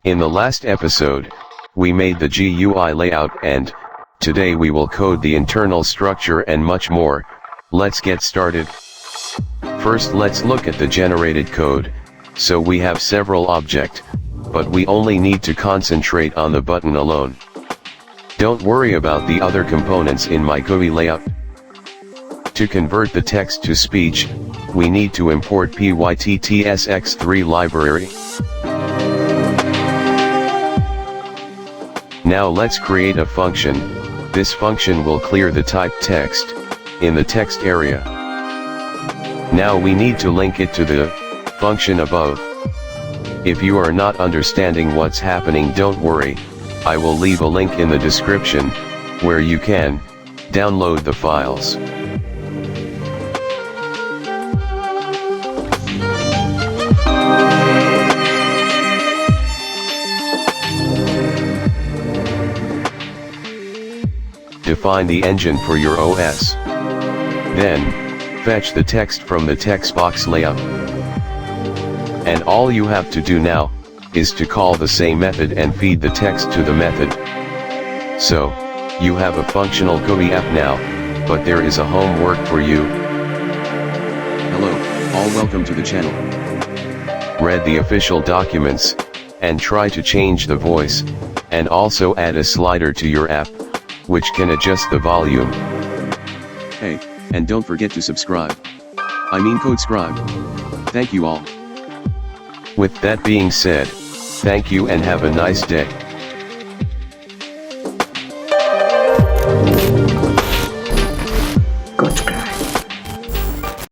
In the last episode, we made the GUI layout and, today we will code the internal structure and much more. Let's get started. First let's look at the generated code. So we have several objects, but we only need to concentrate on the button alone. Don't worry about the other components in my GUI layout. To convert the text to speech, we need to import pyttsx3 library. Now let's create a function. This function will clear the typed text in the text area. Now we need to link it to the function above. If you are not understanding what's happening, don't worry, I will leave a link in the description, where you can download the files. Define the engine for your OS. Then, fetch the text from the text box layout. And all you have to do now, is to call the same method and feed the text to the method. So, you have a functional GUI app now, but there is a homework for you. Hello, all welcome to the channel. Read the official documents, and try to change the voice, and also add a slider to your app, which can adjust the volume. Hey, and don't forget to subscribe. I mean code scribe. Thank you all. With that being said, thank you and have a nice day.